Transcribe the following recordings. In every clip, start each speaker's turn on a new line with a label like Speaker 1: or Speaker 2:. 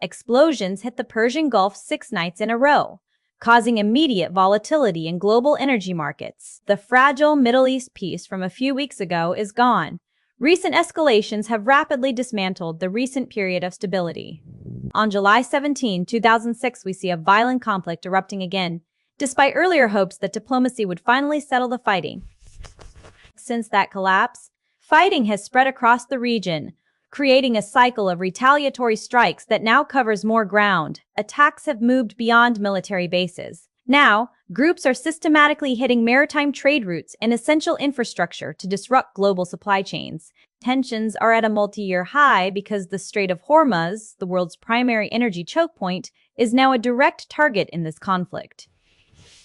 Speaker 1: Explosions hit the Persian Gulf 6 nights in a row, causing immediate volatility in global energy markets. The fragile Middle East peace from a few weeks ago is gone. Recent escalations have rapidly dismantled the recent period of stability. On July 17, 2006, we see a violent conflict erupting again, despite earlier hopes that diplomacy would finally settle the fighting. Since that collapse, fighting has spread across the region, creating a cycle of retaliatory strikes that now covers more ground. Attacks have moved beyond military bases. Now, groups are systematically hitting maritime trade routes and essential infrastructure to disrupt global supply chains. Tensions are at a multi-year high because the Strait of Hormuz, the world's primary energy choke point, is now a direct target in this conflict.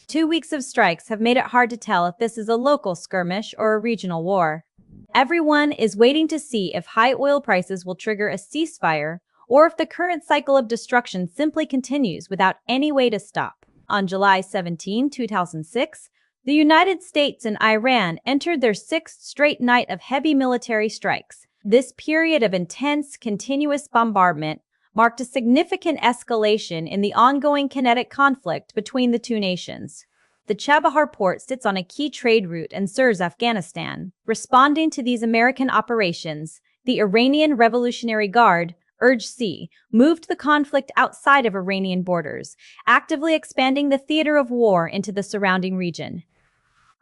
Speaker 1: 2 weeks of strikes have made it hard to tell if this is a local skirmish or a regional war. Everyone is waiting to see if high oil prices will trigger a ceasefire or if the current cycle of destruction simply continues without any way to stop. On July 17, 2006, the United States and Iran entered their 6th straight night of heavy military strikes. This period of intense, continuous bombardment marked a significant escalation in the ongoing kinetic conflict between the two nations. The Chabahar port sits on a key trade route and serves Afghanistan. Responding to these American operations, the Iranian Revolutionary Guard, IRGC, moved the conflict outside of Iranian borders, actively expanding the theater of war into the surrounding region.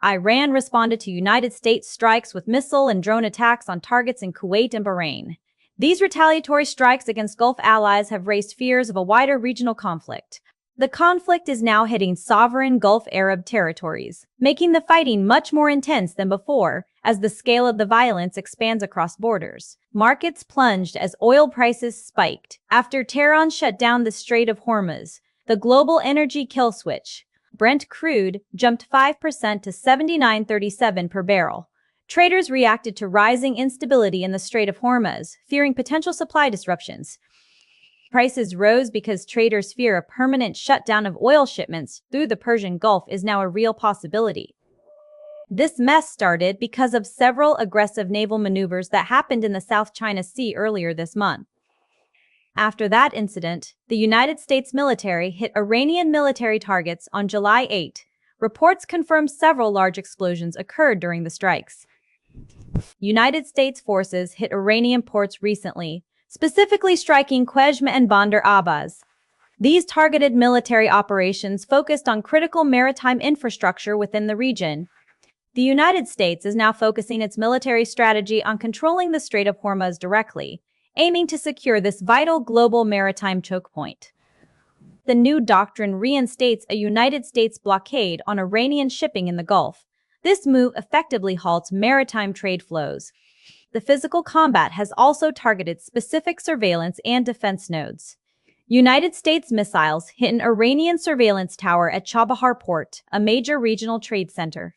Speaker 1: Iran responded to United States strikes with missile and drone attacks on targets in Kuwait and Bahrain. These retaliatory strikes against Gulf allies have raised fears of a wider regional conflict. The conflict is now hitting sovereign Gulf Arab territories, making the fighting much more intense than before as the scale of the violence expands across borders. Markets plunged as oil prices spiked. After Tehran shut down the Strait of Hormuz, the global energy kill switch, Brent crude jumped 5% to $79.37 per barrel. Traders reacted to rising instability in the Strait of Hormuz, fearing potential supply disruptions. Prices rose because traders fear a permanent shutdown of oil shipments through the Persian Gulf is now a real possibility. This mess started because of several aggressive naval maneuvers that happened in the South China Sea earlier this month. After that incident, the United States military hit Iranian military targets on July 8. Reports confirm several large explosions occurred during the strikes. United States forces hit Iranian ports recently, specifically striking Qeshm and Bandar Abbas. These targeted military operations focused on critical maritime infrastructure within the region. The United States is now focusing its military strategy on controlling the Strait of Hormuz directly, aiming to secure this vital global maritime choke point. The new doctrine reinstates a United States blockade on Iranian shipping in the Gulf. This move effectively halts maritime trade flows. The physical combat has also targeted specific surveillance and defense nodes. United States missiles hit an Iranian surveillance tower at Chabahar Port, a major regional trade center.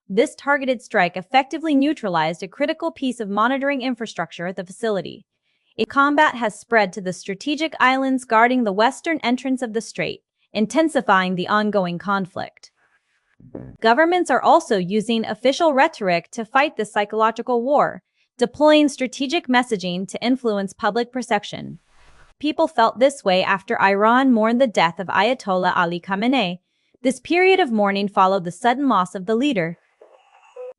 Speaker 1: This targeted strike effectively neutralized a critical piece of monitoring infrastructure at the facility. Combat has spread to the strategic islands guarding the western entrance of the strait, intensifying the ongoing conflict. Governments are also using official rhetoric to fight this psychological war, deploying strategic messaging to influence public perception. People felt this way after Iran mourned the death of Ayatollah Ali Khamenei. This period of mourning followed the sudden loss of the leader.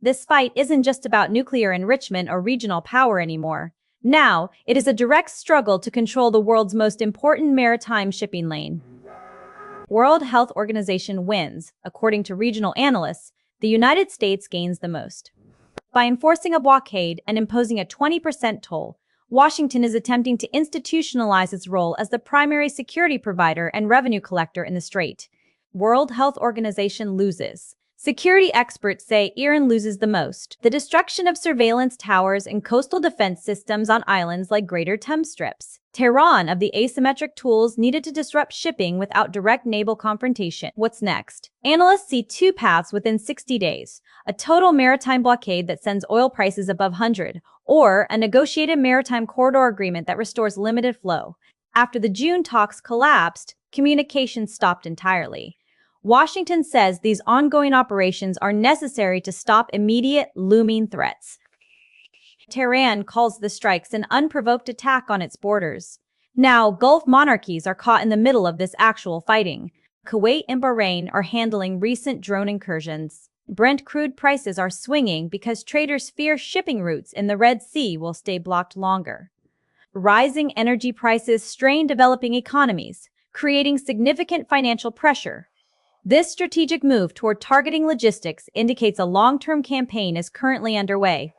Speaker 1: This fight isn't just about nuclear enrichment or regional power anymore. Now, it is a direct struggle to control the world's most important maritime shipping lane. World Health Organization wins. According to regional analysts, the United States gains the most. By enforcing a blockade and imposing a 20% toll, Washington is attempting to institutionalize its role as the primary security provider and revenue collector in the strait. World Health Organization loses. Security experts say Iran loses the most. The destruction of surveillance towers and coastal defense systems on islands like Greater Thames strips Tehran of the asymmetric tools needed to disrupt shipping without direct naval confrontation. What's next? Analysts see two paths within 60 days. A total maritime blockade that sends oil prices above 100, or a negotiated maritime corridor agreement that restores limited flow. After the June talks collapsed, communication stopped entirely. Washington says these ongoing operations are necessary to stop immediate, looming threats. Tehran calls the strikes an unprovoked attack on its borders. Now, Gulf monarchies are caught in the middle of this actual fighting. Kuwait and Bahrain are handling recent drone incursions. Brent crude prices are swinging because traders fear shipping routes in the Red Sea will stay blocked longer. Rising energy prices strain developing economies, creating significant financial pressure. This strategic move toward targeting logistics indicates a long-term campaign is currently underway.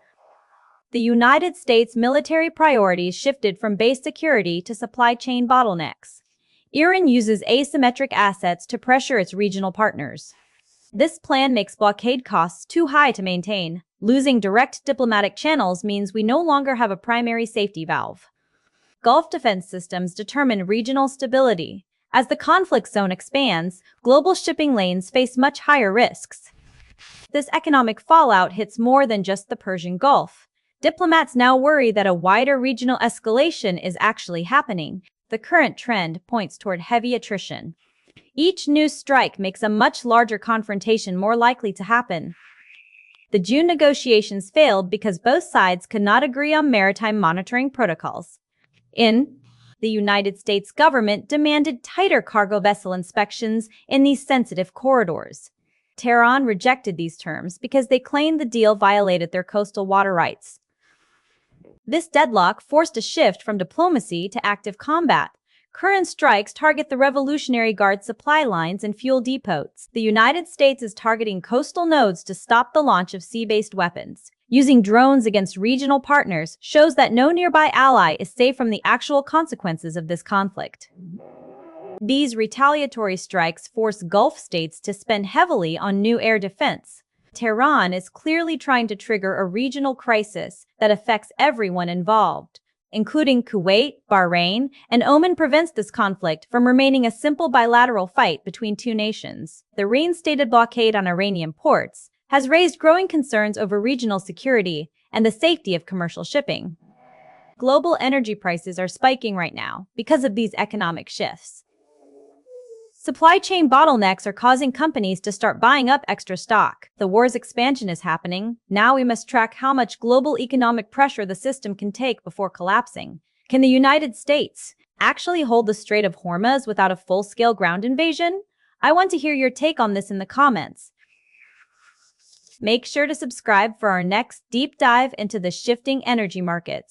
Speaker 1: The United States military priorities shifted from base security to supply chain bottlenecks. Iran uses asymmetric assets to pressure its regional partners. This plan makes blockade costs too high to maintain. Losing direct diplomatic channels means we no longer have a primary safety valve. Gulf defense systems determine regional stability. As the conflict zone expands, global shipping lanes face much higher risks. This economic fallout hits more than just the Persian Gulf. Diplomats now worry that a wider regional escalation is actually happening. The current trend points toward heavy attrition. Each new strike makes a much larger confrontation more likely to happen. The June negotiations failed because both sides could not agree on maritime monitoring protocols. The United States government demanded tighter cargo vessel inspections in these sensitive corridors. Tehran rejected these terms because they claimed the deal violated their coastal water rights. This deadlock forced a shift from diplomacy to active combat. Current strikes target the Revolutionary Guard supply lines and fuel depots. The United States is targeting coastal nodes to stop the launch of sea-based weapons. Using drones against regional partners shows that no nearby ally is safe from the actual consequences of this conflict. These retaliatory strikes force Gulf states to spend heavily on new air defense. Tehran is clearly trying to trigger a regional crisis that affects everyone involved, including Kuwait, Bahrain, and Oman. Prevents this conflict from remaining a simple bilateral fight between two nations. The reinstated blockade on Iranian ports has raised growing concerns over regional security and the safety of commercial shipping. Global energy prices are spiking right now because of these economic shifts. Supply chain bottlenecks are causing companies to start buying up extra stock. The war's expansion is happening. Now we must track how much global economic pressure the system can take before collapsing. Can the United States actually hold the Strait of Hormuz without a full-scale ground invasion? I want to hear your take on this in the comments. Make sure to subscribe for our next deep dive into the shifting energy markets.